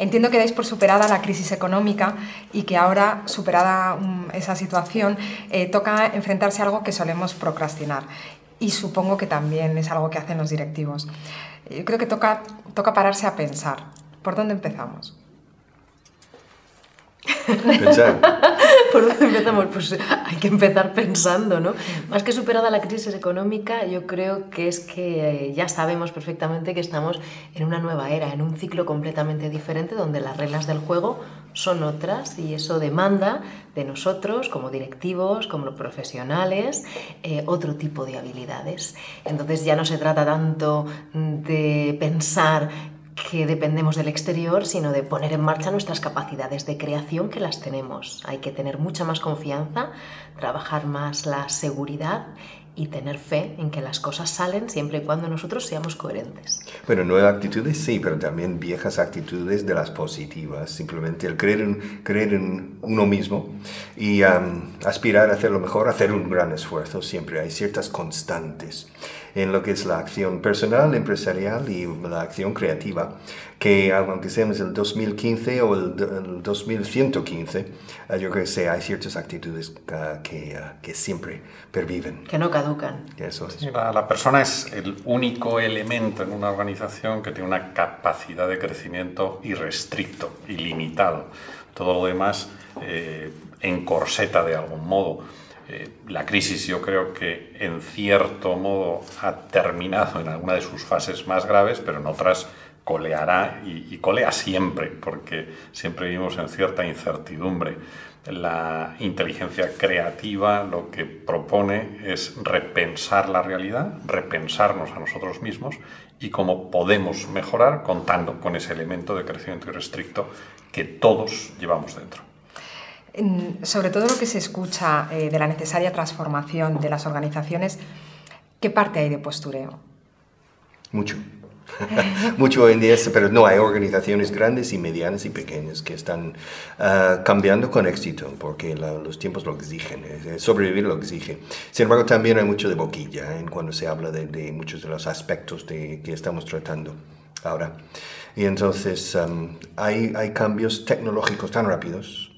Entiendo que dais por superada la crisis económica y que ahora, superada esa situación, toca enfrentarse a algo que solemos procrastinar. Y supongo que también es algo que hacen los directivos. Yo creo que toca pararse a pensar. ¿Por dónde empezamos? Pensar. ¿Por dónde empezamos? Pues hay que empezar pensando, ¿no? Más que superada la crisis económica, yo creo que es que ya sabemos perfectamente que estamos en una nueva era, en un ciclo completamente diferente donde las reglas del juego son otras y eso demanda de nosotros como directivos, como profesionales, otro tipo de habilidades. Entonces ya no se trata tanto de pensar que dependemos del exterior, sino de poner en marcha nuestras capacidades de creación, que las tenemos. Hay que tener mucha más confianza, trabajar más la seguridad y tener fe en que las cosas salen siempre y cuando nosotros seamos coherentes. Bueno, nuevas actitudes sí, pero también viejas actitudes de las positivas. Simplemente el creer en uno mismo y aspirar a hacerlo mejor, hacer un gran esfuerzo. Siempre hay ciertas constantes en lo que es la acción personal, empresarial y la acción creativa, que aunque seamos el 2015 o el 2115, yo creo que hay ciertas actitudes que siempre perviven. Que no caducan. Eso es. Sí, la persona es el único elemento en una organización que tiene una capacidad de crecimiento irrestricto, ilimitado. Todo lo demás encorseta de algún modo. La crisis yo creo que en cierto modo ha terminado en alguna de sus fases más graves, pero en otras coleará y colea siempre, porque siempre vivimos en cierta incertidumbre. La inteligencia creativa lo que propone es repensar la realidad, repensarnos a nosotros mismos y cómo podemos mejorar contando con ese elemento de crecimiento irrestricto que todos llevamos dentro. Sobre todo lo que se escucha de la necesaria transformación de las organizaciones, ¿qué parte hay de postureo? Mucho. Mucho hoy en día, pero no, hay organizaciones grandes y medianas y pequeñas que están cambiando con éxito, porque los tiempos lo exigen, sobrevivir lo exige. Sin embargo, también hay mucho de boquilla cuando se habla de muchos de los aspectos que estamos tratando ahora. Y entonces hay cambios tecnológicos tan rápidos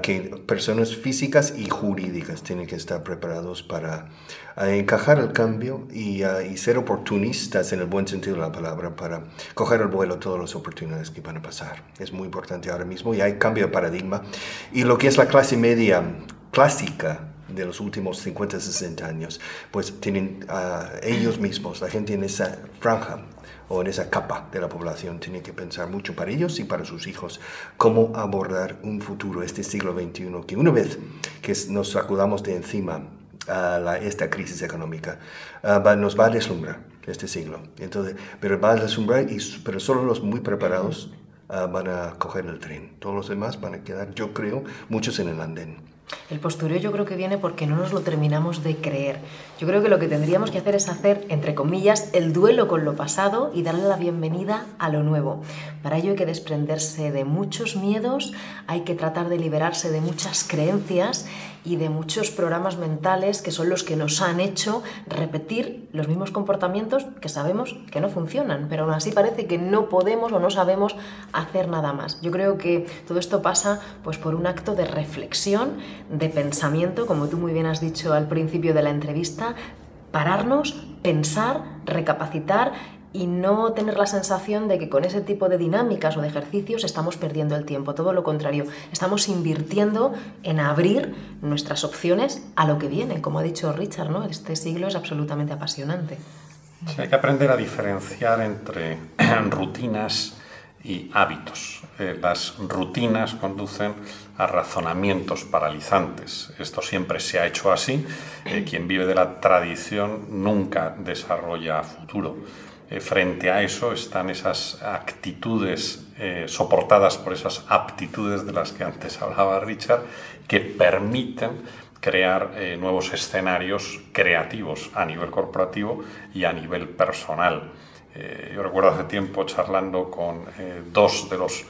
que personas físicas y jurídicas tienen que estar preparados para encajar el cambio y ser oportunistas en el buen sentido de la palabra para coger el vuelo todas las oportunidades que van a pasar. Es muy importante ahora mismo y hay cambio de paradigma. Y lo que es la clase media clásica de los últimos 50, 60 años, pues tienen ellos mismos, la gente en esa franja o en esa capa de la población, tiene que pensar mucho para ellos y para sus hijos cómo abordar un futuro, este siglo XXI, que una vez que nos sacudamos de encima esta crisis económica, nos va a deslumbrar este siglo. Entonces, pero va a deslumbrar, pero solo los muy preparados van a coger el tren. Todos los demás van a quedar, yo creo, muchos en el andén. El postureo yo creo que viene porque no nos lo terminamos de creer. Yo creo que lo que tendríamos que hacer es hacer, entre comillas, el duelo con lo pasado y darle la bienvenida a lo nuevo. Para ello hay que desprenderse de muchos miedos, hay que tratar de liberarse de muchas creencias y de muchos programas mentales que son los que nos han hecho repetir los mismos comportamientos que sabemos que no funcionan, pero aún así parece que no podemos o no sabemos hacer nada más. Yo creo que todo esto pasa pues, por un acto de reflexión, de pensamiento, como tú muy bien has dicho al principio de la entrevista, pararnos, pensar, recapacitar y no tener la sensación de que con ese tipo de dinámicas o de ejercicios estamos perdiendo el tiempo. Todo lo contrario, estamos invirtiendo en abrir nuestras opciones a lo que viene. Como ha dicho Richard, ¿no? Este siglo es absolutamente apasionante. Sí, hay que aprender a diferenciar entre rutinas y hábitos. Las rutinas conducen a razonamientos paralizantes. Esto siempre se ha hecho así. Quien vive de la tradición nunca desarrolla futuro. Frente a eso están esas actitudes soportadas por esas aptitudes de las que antes hablaba Richard, que permiten crear nuevos escenarios creativos a nivel corporativo y a nivel personal. Yo recuerdo hace tiempo charlando con dos de los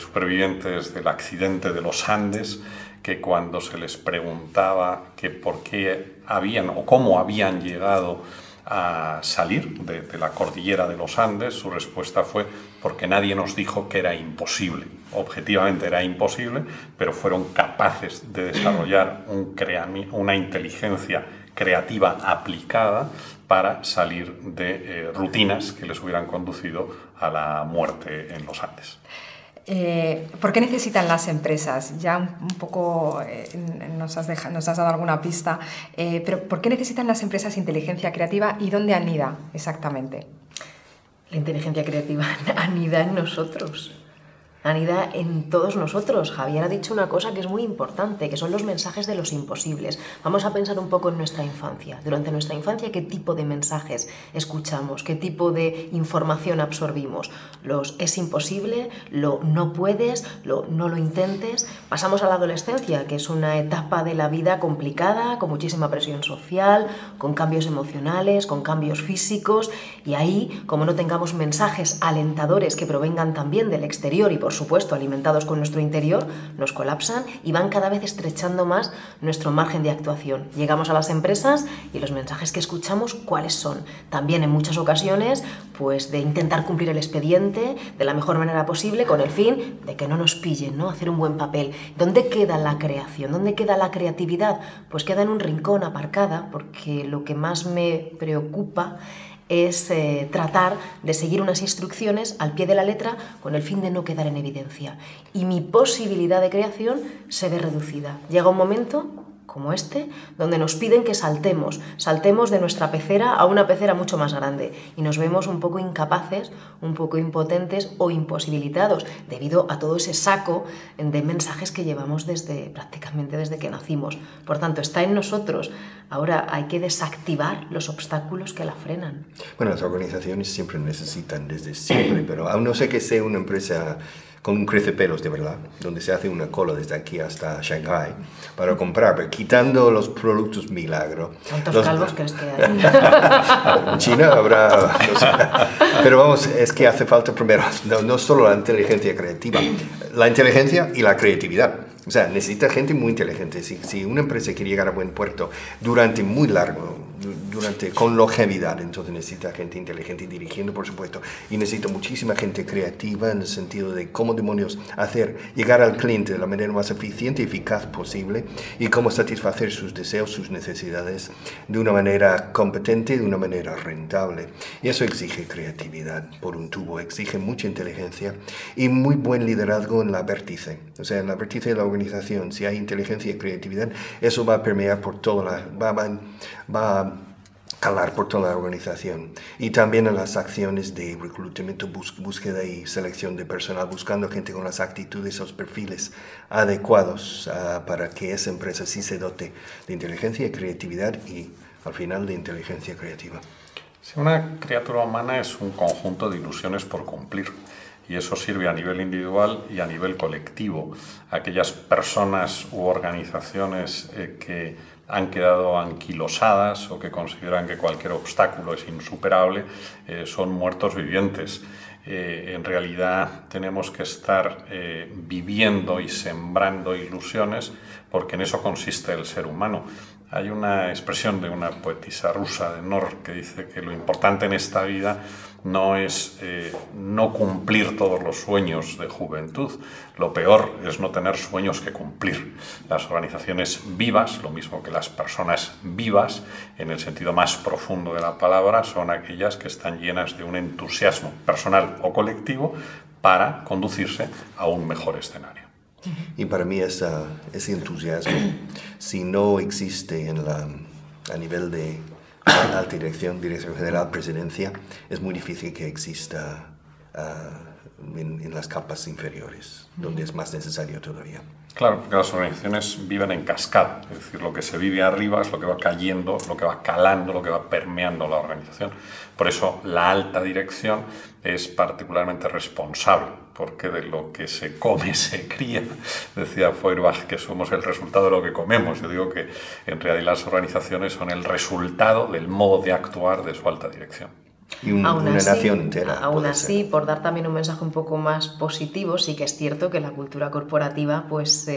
supervivientes del accidente de los Andes, que cuando se les preguntaba que por qué habían o cómo habían llegado a salir de la cordillera de los Andes, su respuesta fue porque nadie nos dijo que era imposible. Objetivamente era imposible, pero fueron capaces de desarrollar una inteligencia creativa aplicada para salir de rutinas que les hubieran conducido a la muerte en los Andes. ¿Por qué necesitan las empresas? Ya un poco nos has dado alguna pista, pero ¿por qué necesitan las empresas inteligencia creativa y dónde anida exactamente? La inteligencia creativa anida en nosotros. Anida en todos nosotros. Javier ha dicho una cosa que es muy importante, que son los mensajes de los imposibles. Vamos a pensar un poco en nuestra infancia. Durante nuestra infancia, ¿qué tipo de mensajes escuchamos? ¿Qué tipo de información absorbimos? Los es imposible, lo no puedes, lo no lo intentes. Pasamos a la adolescencia, que es una etapa de la vida complicada, con muchísima presión social, con cambios emocionales, con cambios físicos, y ahí, como no tengamos mensajes alentadores que provengan también del exterior y por supuesto alimentados con nuestro interior, nos colapsan y van cada vez estrechando más nuestro margen de actuación. Llegamos a las empresas y los mensajes que escuchamos, ¿cuáles son? También en muchas ocasiones, pues de intentar cumplir el expediente de la mejor manera posible con el fin de que no nos pillen, ¿no? Hacer un buen papel. ¿Dónde queda la creación? ¿Dónde queda la creatividad? Pues queda en un rincón aparcada, porque lo que más me preocupa es tratar de seguir unas instrucciones al pie de la letra con el fin de no quedar en evidencia. Y mi posibilidad de creación se ve reducida. Llega un momento como este, donde nos piden que saltemos de nuestra pecera a una pecera mucho más grande y nos vemos un poco incapaces, un poco impotentes o imposibilitados debido a todo ese saco de mensajes que llevamos prácticamente desde que nacimos. Por tanto, está en nosotros. Ahora hay que desactivar los obstáculos que la frenan. Bueno, las organizaciones siempre necesitan desde siempre, pero aún no sé que sea una empresa con un crecepelos de verdad, donde se hace una cola desde aquí hasta Shanghái para comprar, pero quitando los productos milagro. ¿Cuántos calvos crees que hay? En China habrá... No sé. Pero vamos, es que hace falta primero, no solo la inteligencia creativa, la inteligencia y la creatividad. O sea, necesita gente muy inteligente. Si una empresa quiere llegar a buen puerto durante muy largo, con longevidad, entonces necesita gente inteligente dirigiendo, por supuesto, y necesita muchísima gente creativa en el sentido de cómo demonios llegar al cliente de la manera más eficiente y eficaz posible y cómo satisfacer sus deseos, sus necesidades de una manera competente, de una manera rentable. Y eso exige creatividad por un tubo, exige mucha inteligencia y muy buen liderazgo en la vértice. O sea, en la vértice de la organización, si hay inteligencia y creatividad, eso va a permear por toda va a calar por toda la organización y también en las acciones de reclutamiento, búsqueda y selección de personal, buscando gente con las actitudes, los perfiles adecuados para que esa empresa sí se dote de inteligencia y creatividad y al final de inteligencia creativa. Si una criatura humana es un conjunto de ilusiones por cumplir. Y eso sirve a nivel individual y a nivel colectivo. Aquellas personas u organizaciones que han quedado anquilosadas o que consideran que cualquier obstáculo es insuperable son muertos vivientes. En realidad tenemos que estar viviendo y sembrando ilusiones porque en eso consiste el ser humano. Hay una expresión de una poetisa rusa de Nor que dice que lo importante en esta vida no es no cumplir todos los sueños de juventud. Lo peor es no tener sueños que cumplir. Las organizaciones vivas, lo mismo que las personas vivas, en el sentido más profundo de la palabra, son aquellas que están llenas de un entusiasmo personal o colectivo para conducirse a un mejor escenario. Y para mí ese entusiasmo, si no existe a nivel de alta dirección general, presidencia, es muy difícil que exista en las capas inferiores, donde es más necesario todavía. Claro, porque las organizaciones viven en cascada, es decir, lo que se vive arriba es lo que va cayendo, lo que va calando, lo que va permeando la organización. Por eso la alta dirección es particularmente responsable, porque de lo que se come se cría. Decía Feuerbach que somos el resultado de lo que comemos. Yo digo que en realidad las organizaciones son el resultado del modo de actuar de su alta dirección. Y una nación entera. Aún así, por dar también un mensaje un poco más positivo, sí que es cierto que la cultura corporativa pues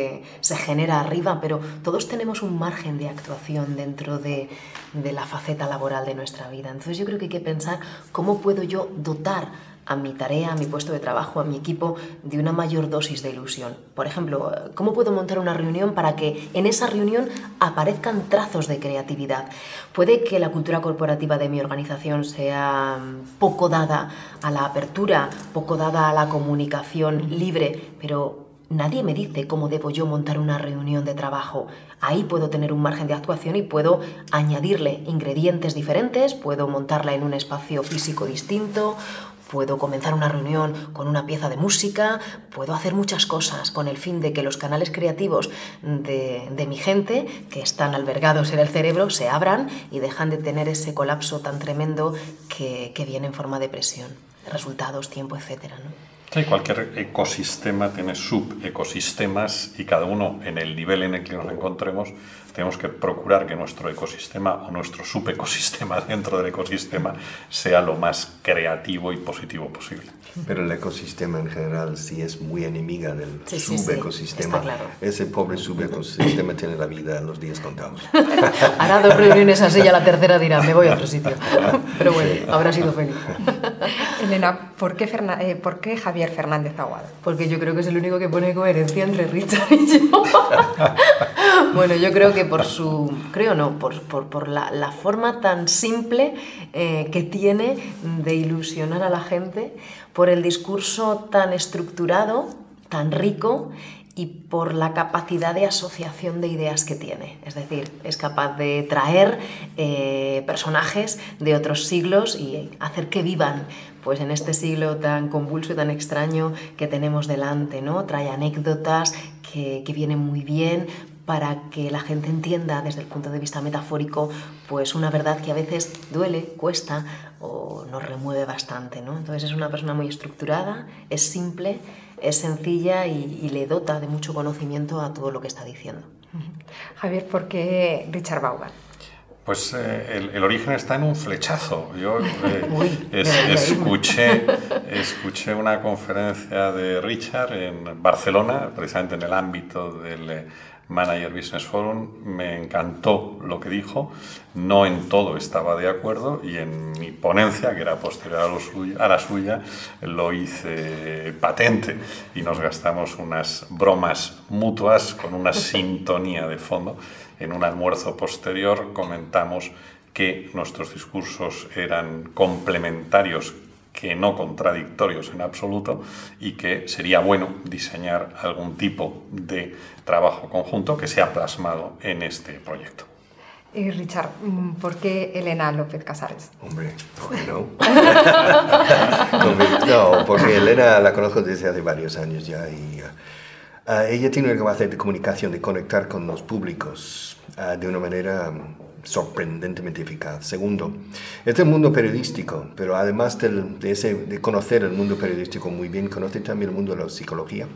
se genera arriba, pero todos tenemos un margen de actuación dentro de la faceta laboral de nuestra vida. Entonces yo creo que hay que pensar cómo puedo yo dotar a mi tarea, a mi puesto de trabajo, a mi equipo, de una mayor dosis de ilusión. Por ejemplo, ¿cómo puedo montar una reunión para que en esa reunión aparezcan trazos de creatividad? Puede que la cultura corporativa de mi organización sea poco dada a la apertura, poco dada a la comunicación libre, pero nadie me dice cómo debo yo montar una reunión de trabajo. Ahí puedo tener un margen de actuación y puedo añadirle ingredientes diferentes, puedo montarla en un espacio físico distinto, puedo comenzar una reunión con una pieza de música, puedo hacer muchas cosas con el fin de que los canales creativos de mi gente, que están albergados en el cerebro, se abran y dejan de tener ese colapso tan tremendo que viene en forma de presión, resultados, tiempo, etcétera, ¿no? Sí, cualquier ecosistema tiene subecosistemas y cada uno en el nivel en el que nos encontremos tenemos que procurar que nuestro ecosistema o nuestro subecosistema dentro del ecosistema sea lo más creativo y positivo posible. Pero el ecosistema en general sí es muy enemiga del subecosistema. Está claro. Ese pobre subecosistema tiene la vida en los días contados. Hará 2 reuniones así y a la tercera dirá, me voy a otro sitio. Pero bueno, habrá sido feliz. Elena, ¿por qué Javier Fernández Aguado? Porque yo creo que es el único que pone coherencia entre Richard y yo. Bueno, yo creo que por la forma tan simple que tiene de ilusionar a la gente, por el discurso tan estructurado, tan rico, y por la capacidad de asociación de ideas que tiene. Es decir, es capaz de traer personajes de otros siglos y hacer que vivan pues en este siglo tan convulso y tan extraño que tenemos delante, ¿no? Trae anécdotas que vienen muy bien para que la gente entienda desde el punto de vista metafórico pues una verdad que a veces duele, cuesta o nos remueve bastante, ¿no? Entonces es una persona muy estructurada, es simple, es sencilla y le dota de mucho conocimiento a todo lo que está diciendo. Javier, ¿por qué Richard Vaughan? Pues el origen está en un flechazo. Yo escuché una conferencia de Richard en Barcelona, precisamente en el ámbito del Manager Business Forum. Me encantó lo que dijo, no en todo estaba de acuerdo y en mi ponencia, que era posterior a la suya, lo hice patente y nos gastamos unas bromas mutuas con una sintonía de fondo. En un almuerzo posterior comentamos que nuestros discursos eran complementarios, que no contradictorios en absoluto, y que sería bueno diseñar algún tipo de trabajo conjunto que sea plasmado en este proyecto. Y Richard, ¿por qué Elena López Casares? Hombre, ¿por qué no? No, porque Elena la conozco desde hace varios años ya y ella tiene una capacidad de comunicación, de conectar con los públicos de una manera sorprendentemente eficaz. Segundo, es del mundo periodístico, pero además de conocer el mundo periodístico muy bien, conoce también el mundo de la psicología,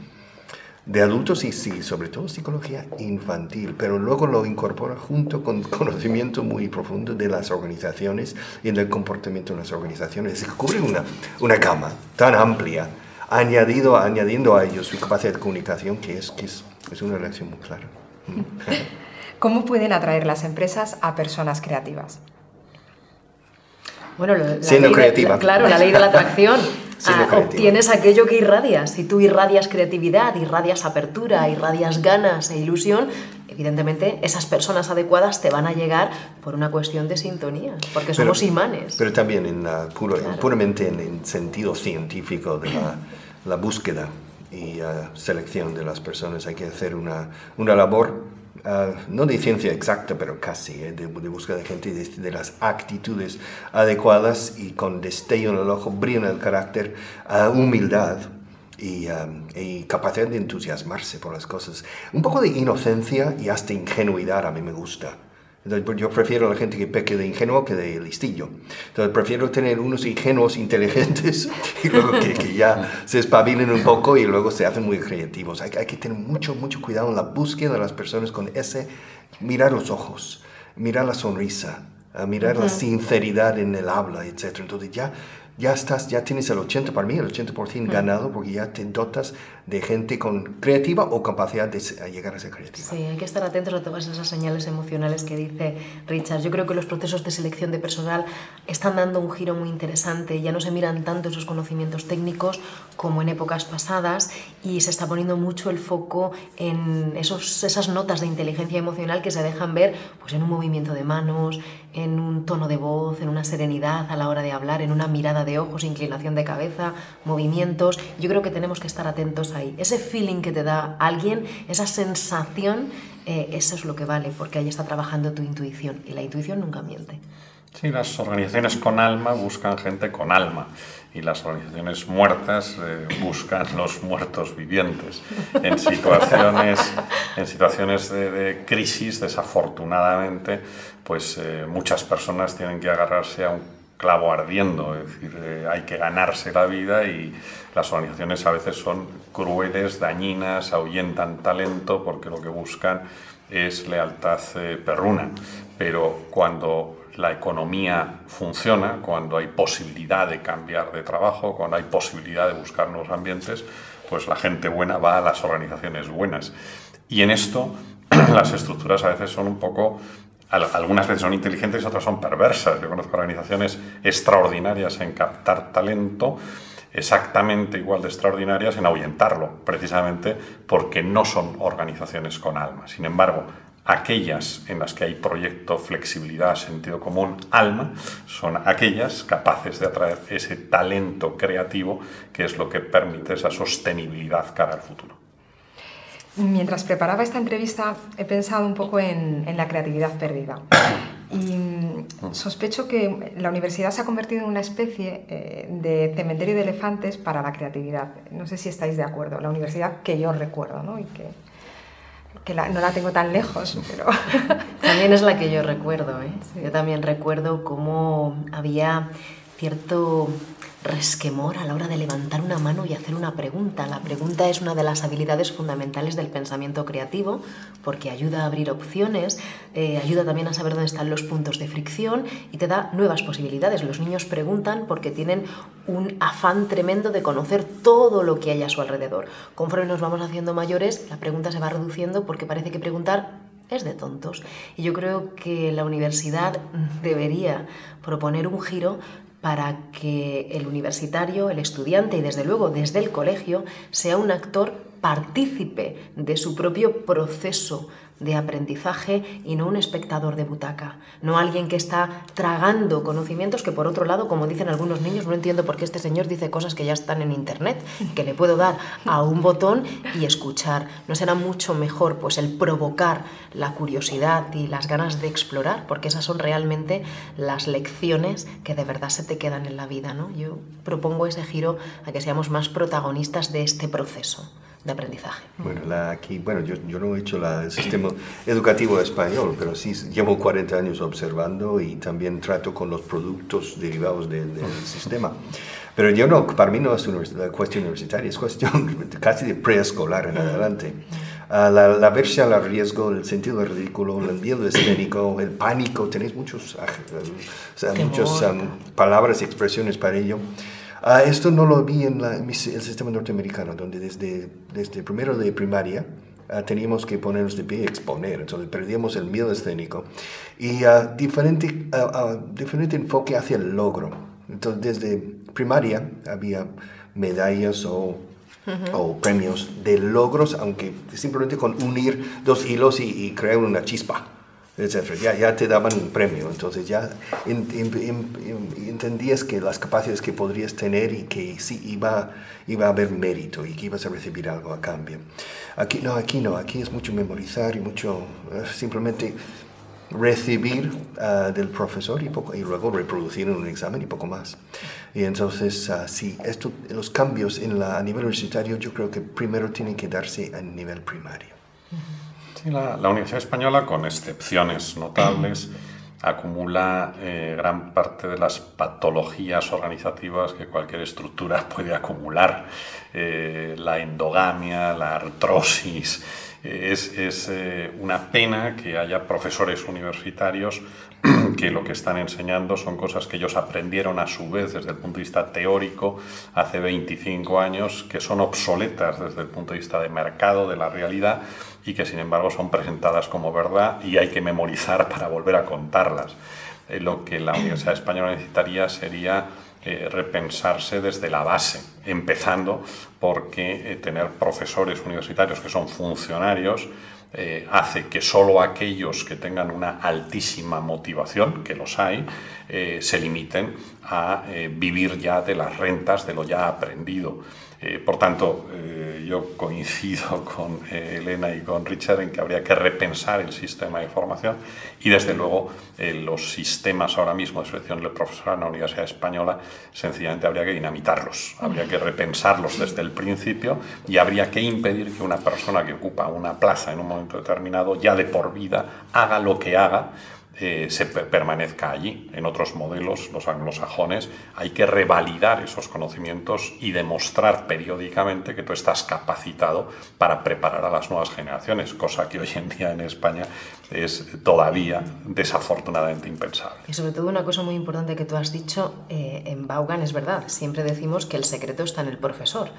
de adultos y sí, sobre todo psicología infantil, pero luego lo incorpora junto con conocimiento muy profundo de las organizaciones y del comportamiento de las organizaciones. Cubre una gama tan amplia, añadiendo a ellos su capacidad de comunicación, que es una elección muy clara. ¿Cómo pueden atraer las empresas a personas creativas? Bueno, siendo creativa. Claro, la ley de la atracción. Obtienes aquello que irradias. Si tú irradias creatividad, irradias apertura, irradias ganas e ilusión, evidentemente esas personas adecuadas te van a llegar por una cuestión de sintonía, porque somos imanes. Pero también puramente en sentido científico de la búsqueda y selección de las personas. Hay que hacer una labor no de ciencia exacta, pero casi, de búsqueda de gente de las actitudes adecuadas y con destello en el ojo, brillo en el carácter, humildad y capacidad de entusiasmarse por las cosas. Un poco de inocencia y hasta ingenuidad a mí me gusta. Entonces, yo prefiero a la gente que peque de ingenuo que de listillo. Entonces, prefiero tener unos ingenuos inteligentes y luego que ya se espabilen un poco y luego se hacen muy creativos. Hay que tener mucho cuidado en la búsqueda de las personas con mirar los ojos, mirar la sonrisa, a mirar la sinceridad en el habla, etc. Entonces ya tienes el 80%, para mí el 80% ganado, porque ya te dotas de gente con creativa o capacidad de llegar a ser creativa. Sí, hay que estar atentos a todas esas señales emocionales que dice Richard. Yo creo que los procesos de selección de personal están dando un giro muy interesante. Ya no se miran tanto esos conocimientos técnicos como en épocas pasadas y se está poniendo mucho el foco en esas notas de inteligencia emocional que se dejan ver pues, en un movimiento de manos, en un tono de voz, en una serenidad a la hora de hablar, en una mirada de ojos, inclinación de cabeza, movimientos. Yo creo que tenemos que estar atentos ahí. Ese feeling que te da alguien, esa sensación, eso es lo que vale, porque ahí está trabajando tu intuición y la intuición nunca miente. Sí, las organizaciones con alma buscan gente con alma y las organizaciones muertas buscan los muertos vivientes. En situaciones de crisis, desafortunadamente, pues muchas personas tienen que agarrarse a un clavo ardiendo, es decir, hay que ganarse la vida y las organizaciones a veces son crueles, dañinas, ahuyentan talento porque lo que buscan es lealtad perruna, pero cuando la economía funciona, cuando hay posibilidad de cambiar de trabajo, cuando hay posibilidad de buscar nuevos ambientes, pues la gente buena va a las organizaciones buenas. Y en esto las estructuras a veces son un poco, algunas veces son inteligentes y otras son perversas. Yo conozco organizaciones extraordinarias en captar talento, exactamente igual de extraordinarias en ahuyentarlo, precisamente porque no son organizaciones con alma. Sin embargo, aquellas en las que hay proyecto, flexibilidad, sentido común, alma, son aquellas capaces de atraer ese talento creativo que es lo que permite esa sostenibilidad cara al futuro. Mientras preparaba esta entrevista he pensado un poco en la creatividad perdida y sospecho que la universidad se ha convertido en una especie de cementerio de elefantes para la creatividad. No sé si estáis de acuerdo. La universidad que yo recuerdo, ¿no? Y que no la tengo tan lejos, pero... También es la que yo recuerdo, ¿eh? Sí. Yo también recuerdo cómo había cierto resquemor a la hora de levantar una mano y hacer una pregunta. La pregunta es una de las habilidades fundamentales del pensamiento creativo porque ayuda a abrir opciones, ayuda también a saber dónde están los puntos de fricción y te da nuevas posibilidades. Los niños preguntan porque tienen un afán tremendo de conocer todo lo que hay a su alrededor. Conforme nos vamos haciendo mayores, la pregunta se va reduciendo porque parece que preguntar es de tontos. Y yo creo que la universidad debería proponer un giro para que el universitario, el estudiante y desde luego desde el colegio sea un actor partícipe de su propio proceso de aprendizaje y no un espectador de butaca, no alguien que está tragando conocimientos que por otro lado, como dicen algunos niños, no entiendo por qué este señor dice cosas que ya están en internet, que le puedo dar a un botón y escuchar. ¿No será mucho mejor pues el provocar la curiosidad y las ganas de explorar? Porque esas son realmente las lecciones que de verdad se te quedan en la vida, ¿no? Yo propongo ese giro a que seamos más protagonistas de este proceso de aprendizaje. Bueno, yo no he hecho el sistema educativo español, pero sí llevo 40 años observando y también trato con los productos derivados del sistema. Pero para mí no es una cuestión universitaria, es cuestión casi de preescolar en adelante. La aversión al riesgo, el sentido del ridículo, el miedo escénico, el pánico, tenéis muchas palabras y expresiones para ello. Esto no lo vi en el sistema norteamericano, donde desde primero de primaria teníamos que ponernos de pie y exponer, entonces perdíamos el miedo escénico y diferente enfoque hacia el logro. Entonces desde primaria había medallas o premios de logros, aunque simplemente con unir dos hilos y crear una chispa, etc. Ya te daban un premio, entonces ya entendías que las capacidades que podrías tener y que sí iba a haber mérito y que ibas a recibir algo a cambio. Aquí no, aquí es mucho memorizar y mucho simplemente recibir del profesor y luego reproducir en un examen y poco más. Y entonces, los cambios a nivel universitario yo creo que primero tienen que darse a nivel primario. Sí, la Universidad Española, con excepciones notables, acumula gran parte de las patologías organizativas que cualquier estructura puede acumular. La endogamia, la artrosis Es una pena que haya profesores universitarios que lo que están enseñando son cosas que ellos aprendieron a su vez desde el punto de vista teórico hace 25 años, que son obsoletas desde el punto de vista de mercado, de la realidad, y que sin embargo son presentadas como verdad y hay que memorizar para volver a contarlas. Lo que la Universidad Española necesitaría sería repensarse desde la base, empezando porque tener profesores universitarios que son funcionarios hace que solo aquellos que tengan una altísima motivación, que los hay, se limiten a vivir ya de las rentas de lo ya aprendido. Por tanto, yo coincido con Elena y con Richard en que habría que repensar el sistema de formación y, desde luego, los sistemas ahora mismo de selección del profesorado en la Universidad Española sencillamente habría que dinamitarlos, habría que repensarlos desde el principio y habría que impedir que una persona que ocupa una plaza en un momento determinado, ya de por vida, haga lo que haga, se permanezca allí. En otros modelos, los anglosajones, hay que revalidar esos conocimientos y demostrar periódicamente que tú estás capacitado para preparar a las nuevas generaciones, cosa que hoy en día en España es todavía desafortunadamente impensable. Y sobre todo una cosa muy importante que tú has dicho, en Vaughan es verdad, siempre decimos que el secreto está en el profesor.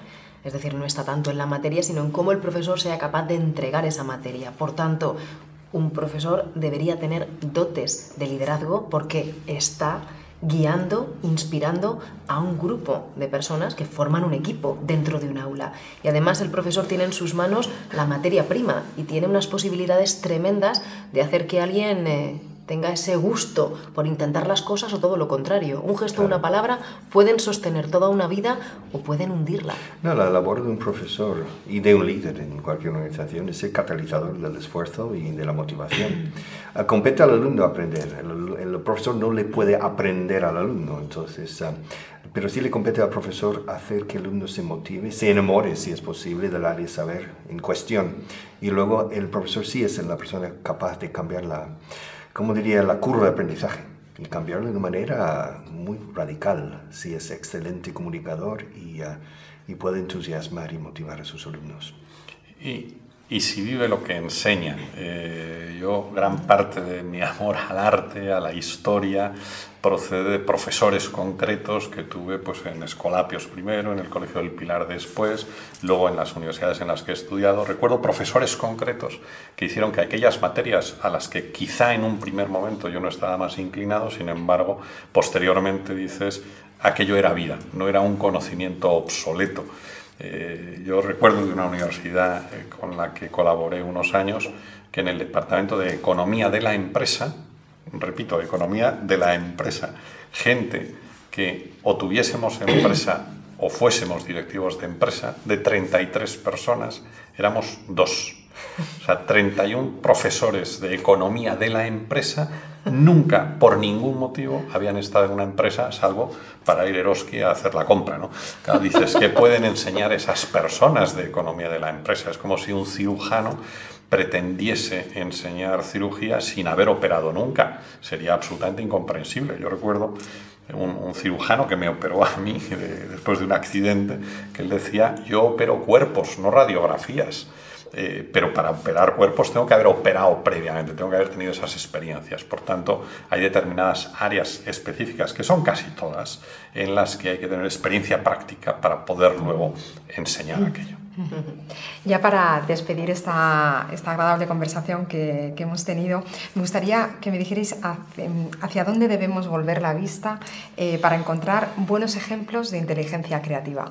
Es decir, no está tanto en la materia, sino en cómo el profesor sea capaz de entregar esa materia. Por tanto, un profesor debería tener dotes de liderazgo porque está guiando, inspirando a un grupo de personas que forman un equipo dentro de un aula. Y además el profesor tiene en sus manos la materia prima y tiene unas posibilidades tremendas de hacer que alguien tenga ese gusto por intentar las cosas o todo lo contrario. Un gesto o una palabra pueden sostener toda una vida o pueden hundirla. No, la labor de un profesor y de un líder en cualquier organización es el catalizador del esfuerzo y de la motivación. Compete al alumno aprender. El profesor no le puede aprender al alumno, entonces, pero sí le compete al profesor hacer que el alumno se motive, se enamore, si es posible, del área de saber en cuestión. Y luego el profesor sí es la persona capaz de cambiar la curva de aprendizaje y cambiarlo de una manera muy radical, si es excelente comunicador y puede entusiasmar y motivar a sus alumnos. Y si vive lo que enseña. Yo, gran parte de mi amor al arte, a la historia, procede de profesores concretos que tuve pues, en Escolapios primero, en el Colegio del Pilar después, luego en las universidades en las que he estudiado. Recuerdo profesores concretos que hicieron que aquellas materias a las que quizá en un primer momento yo no estaba más inclinado, sin embargo, posteriormente dices, aquello era vida, no era un conocimiento obsoleto. Yo recuerdo de una universidad con la que colaboré unos años que en el departamento de Economía de la Empresa, repito, Economía de la Empresa, gente que o tuviésemos empresa o fuésemos directivos de empresa, de 33 personas, éramos 2. O sea, 31 profesores de Economía de la Empresa nunca, por ningún motivo, habían estado en una empresa, salvo para ir a Eroski a hacer la compra, ¿no? Claro, dices, ¿qué pueden enseñar esas personas de Economía de la Empresa? Es como si un cirujano pretendiese enseñar cirugía sin haber operado nunca. Sería absolutamente incomprensible. Yo recuerdo un cirujano que me operó a mí después de un accidente, que él decía, yo opero cuerpos, no radiografías. Pero para operar cuerpos tengo que haber operado previamente, tengo que haber tenido esas experiencias. Por tanto, hay determinadas áreas específicas, que son casi todas, en las que hay que tener experiencia práctica para poder luego enseñar aquello. Ya para despedir esta agradable conversación que hemos tenido, me gustaría que me dijerais hacia dónde debemos volver la vista para encontrar buenos ejemplos de inteligencia creativa.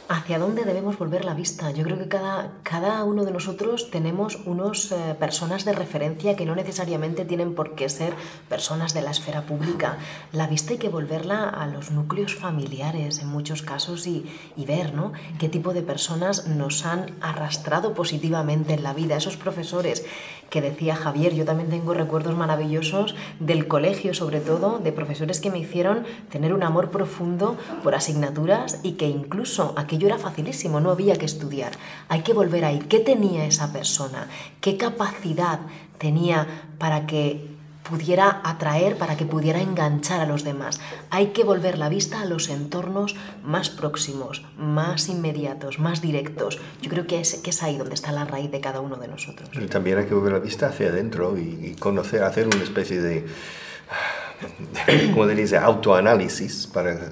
¿Hacia dónde debemos volver la vista? Yo creo que cada uno de nosotros tenemos unas personas de referencia que no necesariamente tienen por qué ser personas de la esfera pública. La vista hay que volverla a los núcleos familiares en muchos casos y ver, ¿no?, qué tipo de personas nos han arrastrado positivamente en la vida. Esos profesores que decía Javier, yo también tengo recuerdos maravillosos del colegio, sobre todo, de profesores que me hicieron tener un amor profundo por asignaturas y que incluso aquello era facilísimo, no había que estudiar. Hay que volver ahí. ¿Qué tenía esa persona? ¿Qué capacidad tenía para que pudiera atraer, para que pudiera enganchar a los demás. Hay que volver la vista a los entornos más próximos, más inmediatos, más directos. Yo creo que es ahí donde está la raíz de cada uno de nosotros. Pero también hay que volver la vista hacia adentro y conocer, hacer una especie de, como se dice, autoanálisis para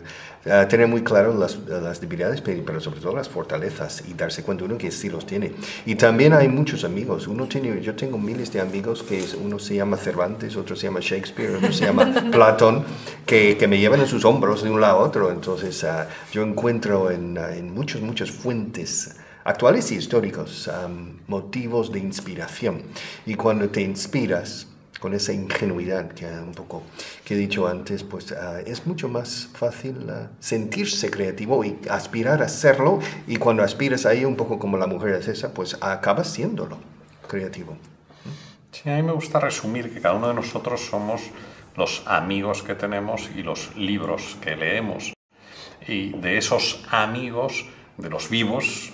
tener muy claro las debilidades, pero sobre todo las fortalezas, y darse cuenta uno que sí los tiene. Y también hay muchos amigos. Yo tengo miles de amigos, que uno se llama Cervantes, otro se llama Shakespeare, otro se llama Platón, que me llevan en sus hombros de un lado a otro. Entonces yo encuentro en muchas fuentes actuales y históricos motivos de inspiración. Y cuando te inspiras con esa ingenuidad que he dicho antes, pues es mucho más fácil sentirse creativo y aspirar a serlo, y cuando aspiras ahí, un poco como la mujer de César, pues acabas siéndolo creativo. Sí, a mí me gusta resumir que cada uno de nosotros somos los amigos que tenemos y los libros que leemos, y de esos amigos, de los vivos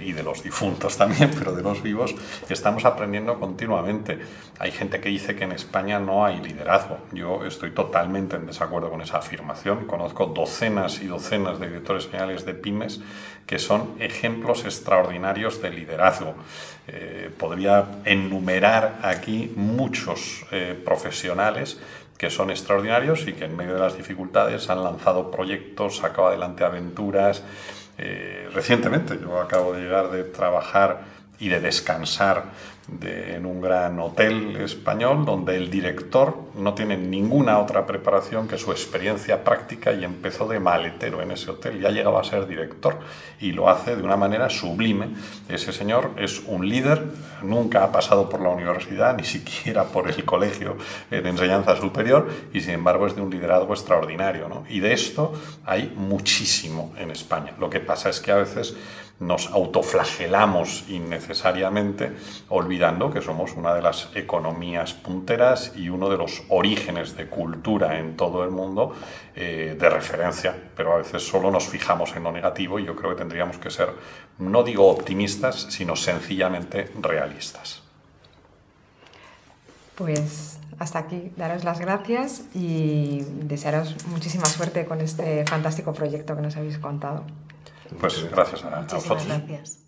y de los difuntos también, pero de los vivos estamos aprendiendo continuamente. Hay gente que dice que en España no hay liderazgo. Yo estoy totalmente en desacuerdo con esa afirmación. Conozco docenas y docenas de directores generales de pymes que son ejemplos extraordinarios de liderazgo. Podría enumerar aquí muchos profesionales que son extraordinarios y que en medio de las dificultades han lanzado proyectos, sacado adelante aventuras. Recientemente yo acabo de llegar de trabajar y de descansar en un gran hotel español donde el director no tiene ninguna otra preparación que su experiencia práctica, y empezó de maletero en ese hotel y ha llegado a ser director, y lo hace de una manera sublime. Ese señor es un líder, nunca ha pasado por la universidad, ni siquiera por el colegio de enseñanza superior, y sin embargo es de un liderazgo extraordinario, ¿no? Y de esto hay muchísimo en España. Lo que pasa es que a veces nos autoflagelamos innecesariamente, olvidando que somos una de las economías punteras y uno de los orígenes de cultura en todo el mundo de referencia, pero a veces solo nos fijamos en lo negativo, y yo creo que tendríamos que ser, no digo optimistas, sino sencillamente realistas. Pues hasta aquí, daros las gracias y desearos muchísima suerte con este fantástico proyecto que nos habéis contado. Pues gracias a vosotros. Muchísimas gracias.